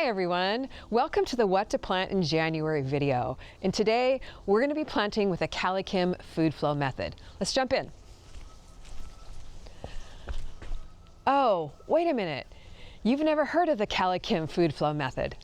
Hi everyone, welcome to the What to Plant in January video. And today we're going to be planting with the CaliKim Food Flow Method. Let's jump in. Oh, wait a minute. You've never heard of the CaliKim Food Flow Method.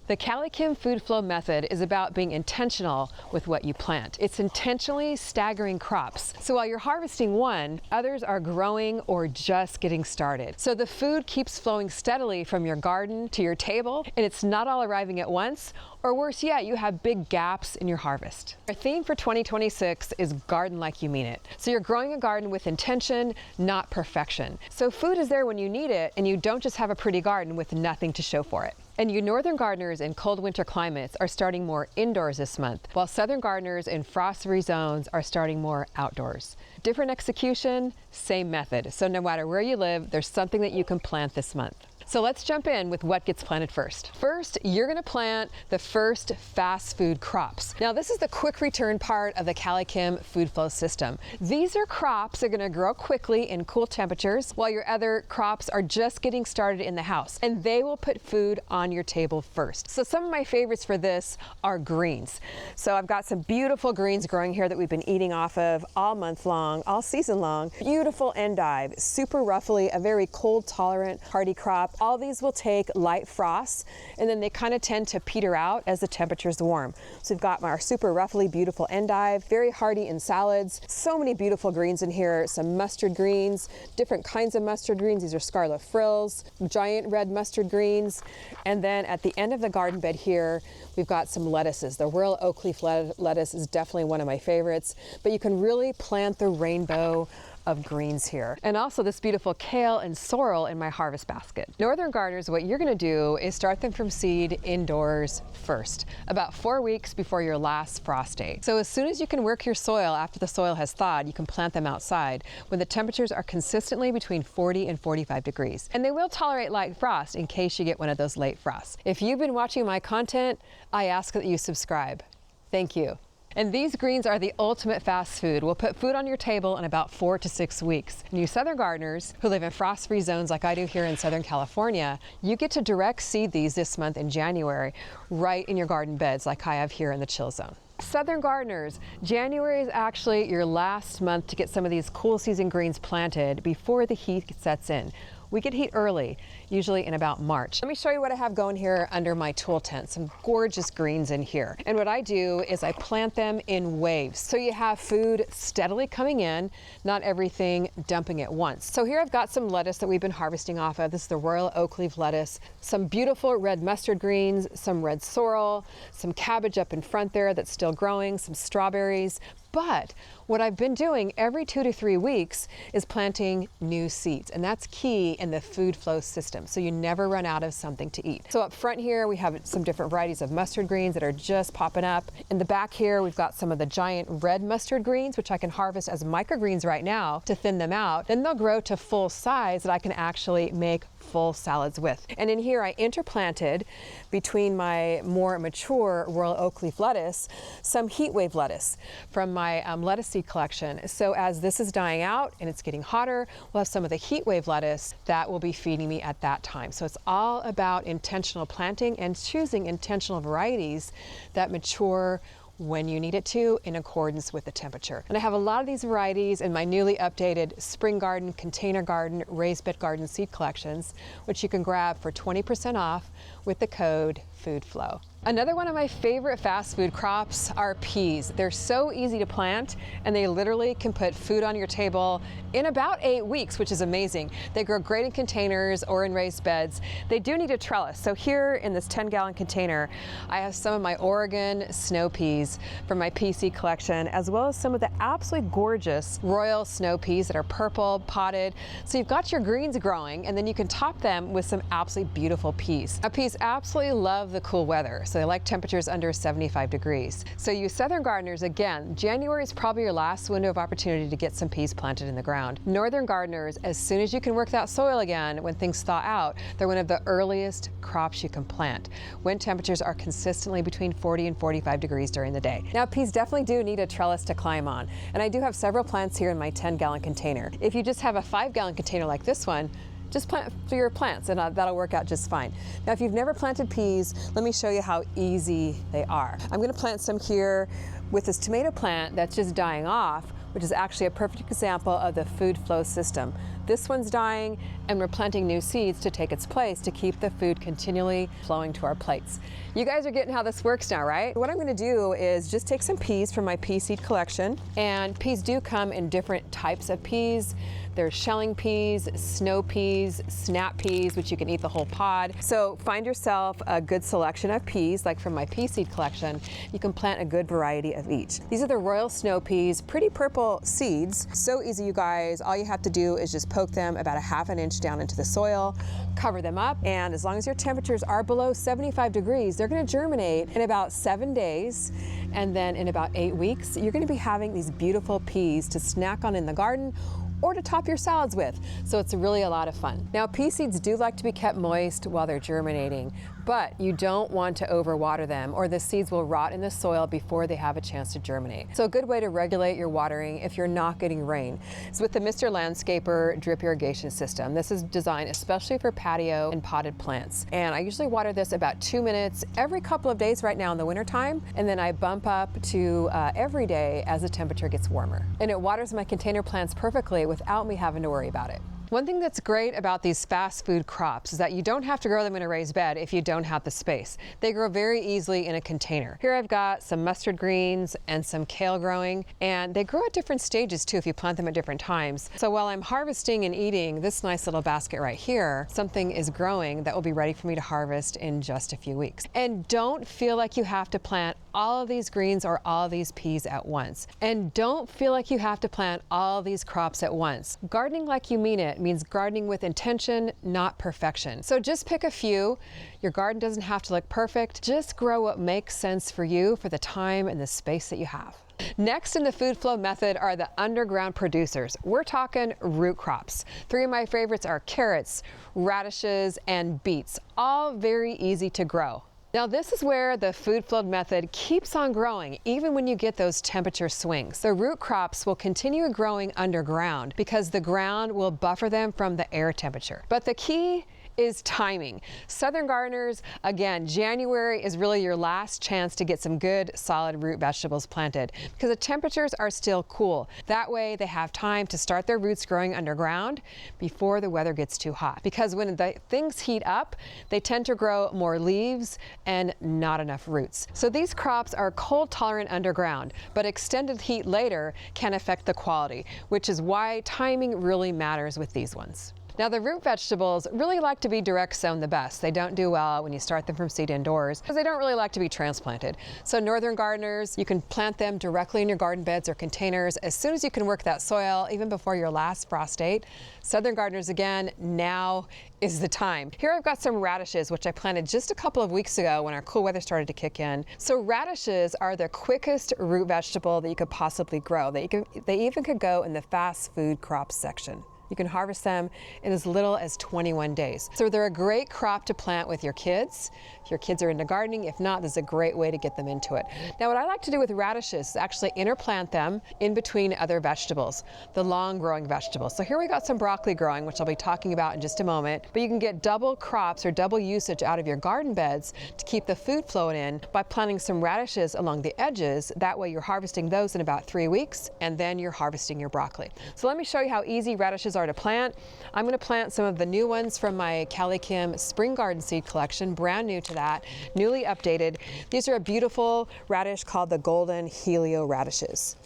The CaliKim Food Flow Method is about being intentional with what you plant. It's intentionally staggering crops. So while you're harvesting one, others are growing or just getting started. So the food keeps flowing steadily from your garden to your table, and it's not all arriving at once, or worse yet, you have big gaps in your harvest. Our theme for 2026 is garden like you mean it. So you're growing a garden with intention, not perfection. So food is there when you need it, and you don't just have a pretty garden with nothing to show for it. And you northern gardeners in cold winter climates are starting more indoors this month, while southern gardeners in frost-free zones are starting more outdoors. Different execution, same method. So no matter where you live, there's something that you can plant this month. So let's jump in with what gets planted first. First, you're gonna plant the first fast food crops. Now this is the quick return part of the CaliKim Food Flow system. These are crops that are gonna grow quickly in cool temperatures, while your other crops are just getting started in the house, and they will put food on your table first. So some of my favorites for this are greens. So I've got some beautiful greens growing here that we've been eating off of all month long, all season long. Beautiful endive, super ruffly, a very cold tolerant hardy crop. All these will take light frosts, and then they kind of tend to peter out as the temperatures warm. So we've got our super ruffly, beautiful endive, very hardy in salads. So many beautiful greens in here, some mustard greens, different kinds of mustard greens. These are scarlet frills, giant red mustard greens. And then at the end of the garden bed here, we've got some lettuces. The royal oak leaf lettuce is definitely one of my favorites, but you can really plant the rainbow of greens here. And also this beautiful kale and sorrel in my harvest basket. Northern gardeners, what you're gonna do is start them from seed indoors first, about 4 weeks before your last frost date. So as soon as you can work your soil after the soil has thawed, you can plant them outside when the temperatures are consistently between 40 and 45 degrees. And they will tolerate light frost in case you get one of those late frosts. If you've been watching my content, I ask that you subscribe. Thank you. And these greens are the ultimate fast food. We'll put food on your table in about 4 to 6 weeks. And you southern gardeners who live in frost-free zones like I do here in Southern California, you get to direct seed these this month in January right in your garden beds like I have here in the chill zone. Southern gardeners, January is actually your last month to get some of these cool season greens planted before the heat sets in. We get heat early, usually in about March. Let me show you what I have going here under my tool tent. Some gorgeous greens in here. And what I do is I plant them in waves. So you have food steadily coming in, not everything dumping at once. So here I've got some lettuce that we've been harvesting off of. This is the royal oak leaf lettuce. Some beautiful red mustard greens, some red sorrel, some cabbage up in front there that's still growing, some strawberries. But what I've been doing every 2 to 3 weeks is planting new seeds, and that's key in the food flow system, so you never run out of something to eat. So up front here, we have some different varieties of mustard greens that are just popping up. In the back here, we've got some of the giant red mustard greens, which I can harvest as microgreens right now to thin them out. Then they'll grow to full size that I can actually make full salads with. And in here I interplanted between my more mature royal oak leaf lettuce some heat wave lettuce from my lettuce seed collection. So as this is dying out and it's getting hotter, we'll have some of the heat wave lettuce that will be feeding me at that time. So it's all about intentional planting and choosing intentional varieties that mature when you need it to in accordance with the temperature. And I have a lot of these varieties in my newly updated spring garden, container garden, raised bed garden seed collections, which you can grab for 20% off with the code FOODFLOW. Another one of my favorite fast food crops are peas. They're so easy to plant, and they literally can put food on your table in about 8 weeks, which is amazing. They grow great in containers or in raised beds. They do need a trellis. So here in this 10-gallon container, I have some of my Oregon snow peas from my pea seed collection, as well as some of the absolutely gorgeous royal snow peas that are purple, potted. So you've got your greens growing, and then you can top them with some absolutely beautiful peas. Now, peas absolutely love the cool weather. So they like temperatures under 75 degrees. So you southern gardeners, again, January is probably your last window of opportunity to get some peas planted in the ground. Northern gardeners, as soon as you can work that soil again, when things thaw out, they're one of the earliest crops you can plant when temperatures are consistently between 40 and 45 degrees during the day. Now, peas definitely do need a trellis to climb on, and I do have several plants here in my 10-gallon container. If you just have a 5-gallon container like this one, just plant for your plants and that'll work out just fine. Now if you've never planted peas, let me show you how easy they are. I'm going to plant some here with this tomato plant that's just dying off, which is actually a perfect example of the food flow system. This one's dying and we're planting new seeds to take its place to keep the food continually flowing to our plates. You guys are getting how this works now, right? What I'm going to do is just take some peas from my pea seed collection, and peas do come in different types of peas. There's shelling peas, snow peas, snap peas, which you can eat the whole pod. So find yourself a good selection of peas, like from my pea seed collection. You can plant a good variety of each. These are the royal snow peas, pretty purple seeds. So easy, you guys. All you have to do is just poke them about a ½ inch down into the soil, cover them up, and as long as your temperatures are below 75 degrees, they're going to germinate in about 7 days. And then in about 8 weeks, you're going to be having these beautiful peas to snack on in the garden or to top your salads with. So it's really a lot of fun. Now, pea seeds do like to be kept moist while they're germinating, but you don't want to overwater them or the seeds will rot in the soil before they have a chance to germinate. So a good way to regulate your watering if you're not getting rain is with the Mr. Landscaper drip irrigation system. This is designed especially for patio and potted plants. And I usually water this about 2 minutes every couple of days right now in the wintertime, and then I bump up to every day as the temperature gets warmer. And it waters my container plants perfectly without me having to worry about it. One thing that's great about these fast food crops is that you don't have to grow them in a raised bed if you don't have the space. They grow very easily in a container. Here I've got some mustard greens and some kale growing, and they grow at different stages too if you plant them at different times. So while I'm harvesting and eating this nice little basket right here, something is growing that will be ready for me to harvest in just a few weeks. And don't feel like you have to plant all of these greens or all of these peas at once. And don't feel like you have to plant all of these crops at once. Gardening like you mean it means gardening with intention, not perfection. So just pick a few. Your garden doesn't have to look perfect. Just grow what makes sense for you for the time and the space that you have. Next in the food flow method are the underground producers. We're talking root crops. 3 of my favorites are carrots, radishes, and beets, all very easy to grow. Now this is where the food flow method keeps on growing even when you get those temperature swings. The root crops will continue growing underground because the ground will buffer them from the air temperature. But the key is timing. Southern gardeners, again, January is really your last chance to get some good solid root vegetables planted because the temperatures are still cool. That way they have time to start their roots growing underground before the weather gets too hot. Because when the things heat up, they tend to grow more leaves and not enough roots. So these crops are cold tolerant underground, but extended heat later can affect the quality, which is why timing really matters with these ones. Now the root vegetables really like to be direct sown the best. They don't do well when you start them from seed indoors because they don't really like to be transplanted. So northern gardeners, you can plant them directly in your garden beds or containers as soon as you can work that soil, even before your last frost date. Southern gardeners, again, now is the time. Here I've got some radishes, which I planted just a couple of weeks ago when our cool weather started to kick in. So radishes are the quickest root vegetable that you could possibly grow. They even could go in the fast food crops section. You can harvest them in as little as 21 days. So they're a great crop to plant with your kids. If your kids are into gardening, if not, this is a great way to get them into it. Now what I like to do with radishes is actually interplant them in between other vegetables, the long growing vegetables. So here we got some broccoli growing, which I'll be talking about in just a moment, but you can get double crops or double usage out of your garden beds to keep the food flowing in by planting some radishes along the edges. That way you're harvesting those in about 3 weeks, and then you're harvesting your broccoli. So let me show you how easy radishes are to plant. I'm going to plant some of the new ones from my CaliKim Spring Garden Seed Collection, brand new to that, newly updated. These are a beautiful radish called the Golden Helio radishes.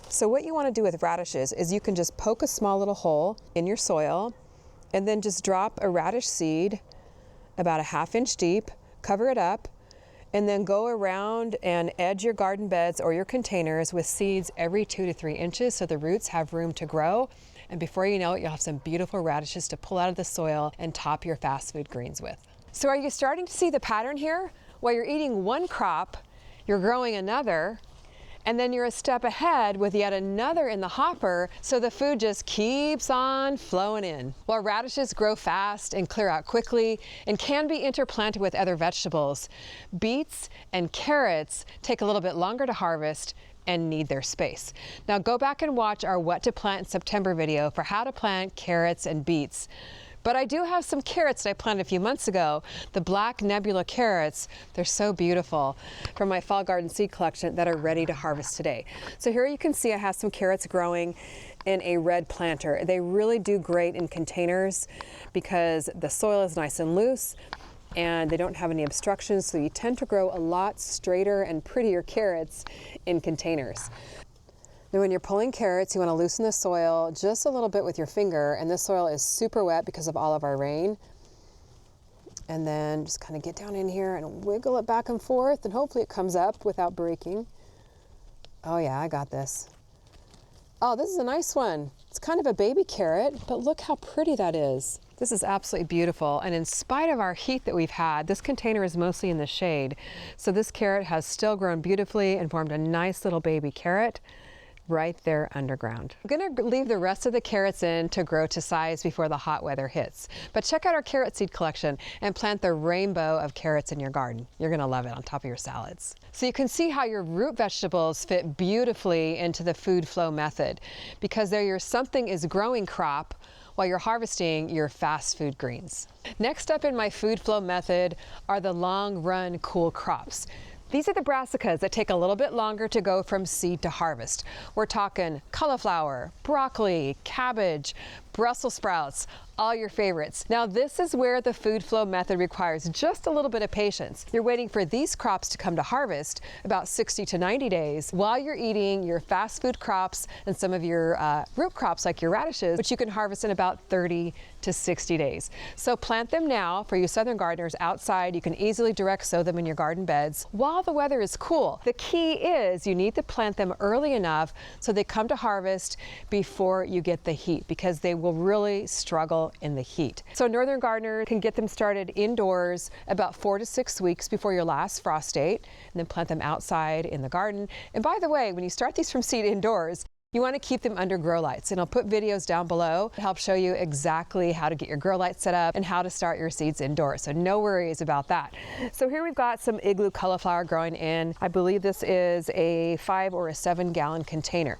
So what you want to do with radishes is you can just poke a small little hole in your soil and then just drop a radish seed about a ½ inch deep, cover it up, and then go around and edge your garden beds or your containers with seeds every 2 to 3 inches so the roots have room to grow. And before you know it, you'll have some beautiful radishes to pull out of the soil and top your fast food greens with. So are you starting to see the pattern here? While you're eating one crop, you're growing another, and then you're a step ahead with yet another in the hopper, so the food just keeps on flowing in. While radishes grow fast and clear out quickly and can be interplanted with other vegetables, beets and carrots take a little bit longer to harvest and need their space. Now go back and watch our What to Plant in September video for how to plant carrots and beets But I do have some carrots that I planted a few months ago. The black nebula carrots, they're so beautiful, from my fall garden seed collection that are ready to harvest today. So here you can see I have some carrots growing in a red planter. They really do great in containers because the soil is nice and loose and they don't have any obstructions, so you tend to grow a lot straighter and prettier carrots in containers. Now when you're pulling carrots, you want to loosen the soil just a little bit with your finger, and this soil is super wet because of all of our rain. And then just kind of get down in here and wiggle it back and forth, and hopefully it comes up without breaking. Oh yeah, I got this. Oh, this is a nice one. It's kind of a baby carrot, but look how pretty that is. This is absolutely beautiful, and in spite of our heat that we've had, this container is mostly in the shade. So this carrot has still grown beautifully and formed a nice little baby carrot right there underground. I'm gonna leave the rest of the carrots in to grow to size before the hot weather hits. But check out our carrot seed collection and plant the rainbow of carrots in your garden. You're gonna love it on top of your salads. So you can see how your root vegetables fit beautifully into the food flow method because they're your something is growing crop while you're harvesting your fast food greens. Next up in my food flow method are the long run cool crops. These are the brassicas that take a little bit longer to go from seed to harvest. We're talking cauliflower, broccoli, cabbage, Brussels sprouts, all your favorites. Now this is where the food flow method requires just a little bit of patience. You're waiting for these crops to come to harvest about 60 to 90 days while you're eating your fast food crops and some of your root crops like your radishes, which you can harvest in about 30 to 60 days. So plant them now for you southern gardeners outside. You can easily direct sow them in your garden beds while the weather is cool. The key is you need to plant them early enough so they come to harvest before you get the heat, because they will really struggle in the heat. So northern gardeners can get them started indoors about 4 to 6 weeks before your last frost date, and then plant them outside in the garden. And by the way, when you start these from seed indoors, you want to keep them under grow lights, and I'll put videos down below to help show you exactly how to get your grow lights set up and how to start your seeds indoors. So no worries about that. So here we've got some igloo cauliflower growing in, I believe this is a 5 or a 7 gallon container.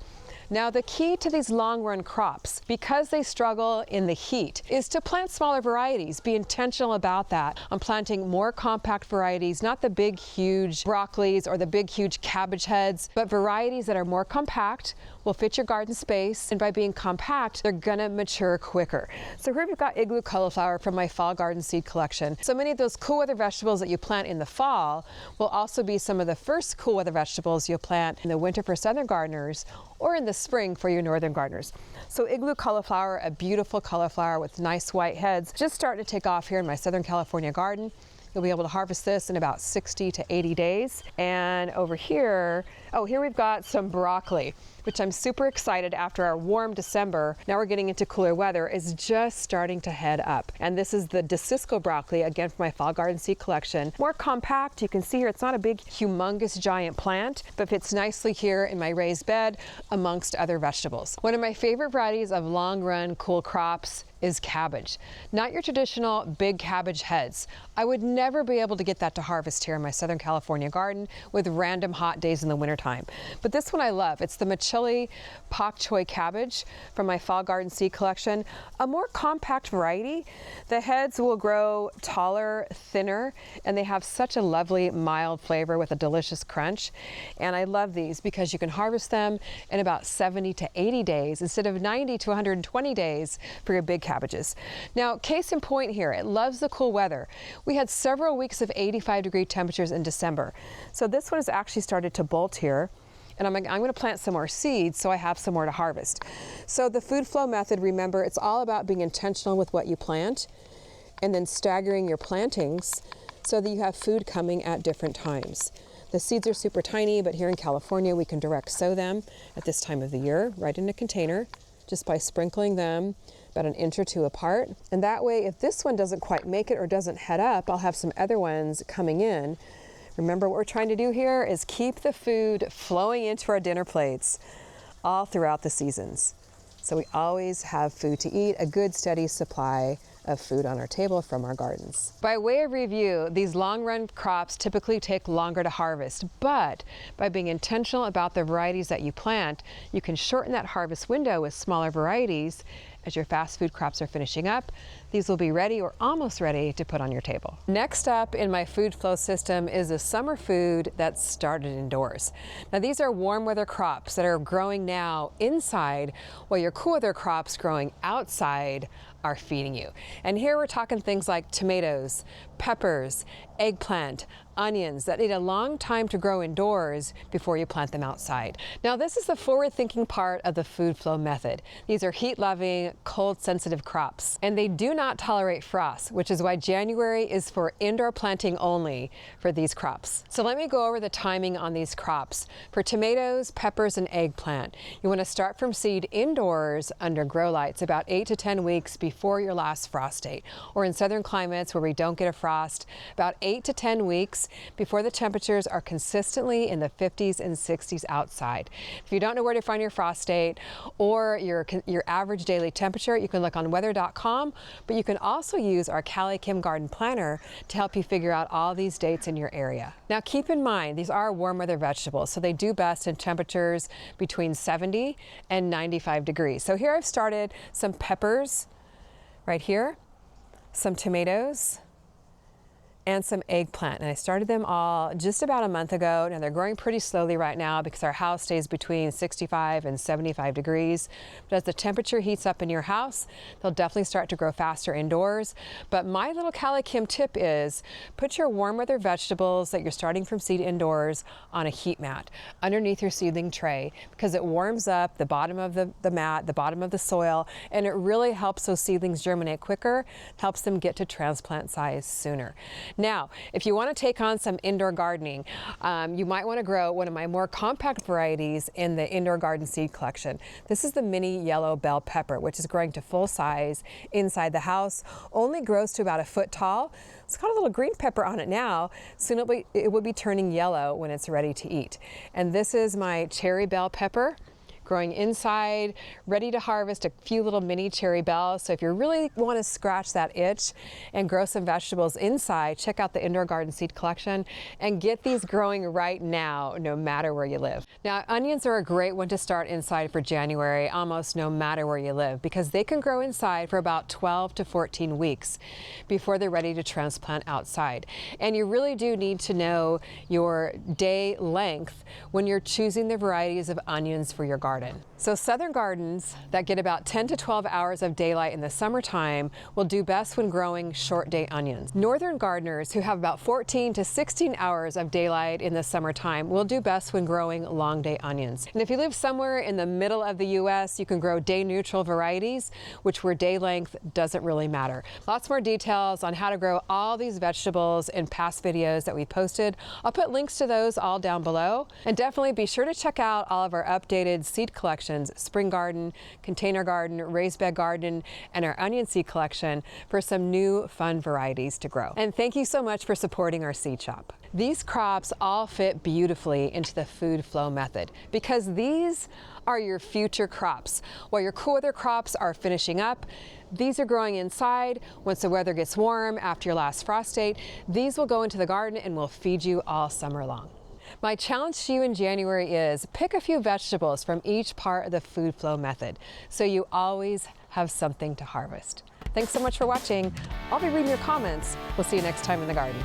Now the key to these long run crops, because they struggle in the heat, is to plant smaller varieties. Be intentional about that. I'm planting more compact varieties, not the big huge broccolis or the big huge cabbage heads, but varieties that are more compact, will fit your garden space, and by being compact, they're gonna mature quicker. So here we've got igloo cauliflower from my fall garden seed collection. So many of those cool weather vegetables that you plant in the fall will also be some of the first cool weather vegetables you'll plant in the winter for southern gardeners or in the spring for your northern gardeners. So igloo cauliflower, a beautiful cauliflower with nice white heads, just starting to take off here in my Southern California garden. You'll be able to harvest this in about 60 to 80 days. And over here, oh, here we've got some broccoli, which I'm super excited after our warm December. Now we're getting into cooler weather, is just starting to head up. And this is the DISEASE broccoli, again from my fall garden seed collection. More compact, you can see here it's not a big, humongous, giant plant, but fits nicely here in my raised bed amongst other vegetables. One of my favorite varieties of long run cool crops is cabbage. Not your traditional big cabbage heads. I would never be able to get that to harvest here in my Southern California garden with random hot days in the wintertime. But this one I love. It's the Machili Pak Choi cabbage from my fall garden seed collection. A more compact variety. The heads will grow taller, thinner, and they have such a lovely mild flavor with a delicious crunch. And I love these because you can harvest them in about 70 to 80 days instead of 90 to 120 days for your big cabbages. Now, case in point here, it loves the cool weather. We had several weeks of 85-degree temperatures in December. So this one has actually started to bolt here. And I'm going to plant some more seeds so I have some more to harvest. So the food flow method, remember, it's all about being intentional with what you plant and then staggering your plantings so that you have food coming at different times. The seeds are super tiny, but here in California we can direct sow them at this time of the year right in a container just by sprinkling them about an inch or two apart. And that way, if this one doesn't quite make it or doesn't head up, I'll have some other ones coming in. Remember, what we're trying to do here is keep the food flowing into our dinner plates all throughout the seasons. So we always have food to eat, a good steady supply of food on our table from our gardens. By way of review, these long run crops typically take longer to harvest, but by being intentional about the varieties that you plant, you can shorten that harvest window with smaller varieties as your fast food crops are finishing up. these will be ready or almost ready to put on your table. Next up in my food flow system is a summer food that's started indoors. Now these are warm weather crops that are growing now inside, while your cool weather crops growing outside are feeding you. And here we're talking things like tomatoes, peppers, eggplant, onions that need a long time to grow indoors before you plant them outside. Now this is the forward-thinking part of the food flow method. These are heat-loving, cold-sensitive crops, and they do not tolerate frost, which is why January is for indoor planting only for these crops. So let me go over the timing on these crops. For tomatoes, peppers, and eggplant, you want to start from seed indoors under grow lights about 8 to 10 weeks before your last frost date, or in southern climates where we don't get a frost, about 8 to 10 weeks before the temperatures are consistently in the 50s and 60s outside. If you don't know where to find your frost date or your average daily temperature, you can look on weather.com, but you can also use our CaliKim Garden Planner to help you figure out all these dates in your area. Now keep in mind, these are warm weather vegetables, so they do best in temperatures between 70 and 95 degrees. So here I've started some peppers right here, some tomatoes, and some eggplant. And I started them all just about a month ago. Now they're growing pretty slowly right now because our house stays between 65 and 75 degrees. But as the temperature heats up in your house, they'll definitely start to grow faster indoors. But my little CaliKim tip is put your warm weather vegetables that you're starting from seed indoors on a heat mat underneath your seedling tray, because it warms up the bottom of the mat, the bottom of the soil, and it really helps those seedlings germinate quicker, helps them get to transplant size sooner. Now, if you want to take on some indoor gardening, you might want to grow one of my more compact varieties in the indoor garden seed collection. This is the mini yellow bell pepper, which is growing to full size inside the house, only grows to about a foot tall. It's got a little green pepper on it now. Soon it will be turning yellow when it's ready to eat. And this is my cherry bell pepper, growing inside, ready to harvest a few little mini cherry bells. So if you really want to scratch that itch and grow some vegetables inside, check out the indoor garden seed collection and get these growing right now, no matter where you live. Now, onions are a great one to start inside for January, almost no matter where you live, because they can grow inside for about 12 to 14 weeks before they're ready to transplant outside. And you really do need to know your day length when you're choosing the varieties of onions for your garden. So southern gardens that get about 10 to 12 hours of daylight in the summertime will do best when growing short day onions. Northern gardeners who have about 14 to 16 hours of daylight in the summertime will do best when growing long day onions. And if you live somewhere in the middle of the US, you can grow day neutral varieties, which where day length doesn't really matter. Lots more details on how to grow all these vegetables in past videos that we posted. I'll put links to those all down below. And definitely be sure to check out all of our updated seed collections, spring garden, container garden, raised bed garden, and our onion seed collection for some new fun varieties to grow. And thank you so much for supporting our seed shop. These crops all fit beautifully into the food flow method because these are your future crops. While your cool weather crops are finishing up, these are growing inside. Once the weather gets warm after your last frost date, these will go into the garden and will feed you all summer long. My challenge to you in January is pick a few vegetables from each part of the food flow method so you always have something to harvest. Thanks so much for watching. I'll be reading your comments. We'll see you next time in the garden.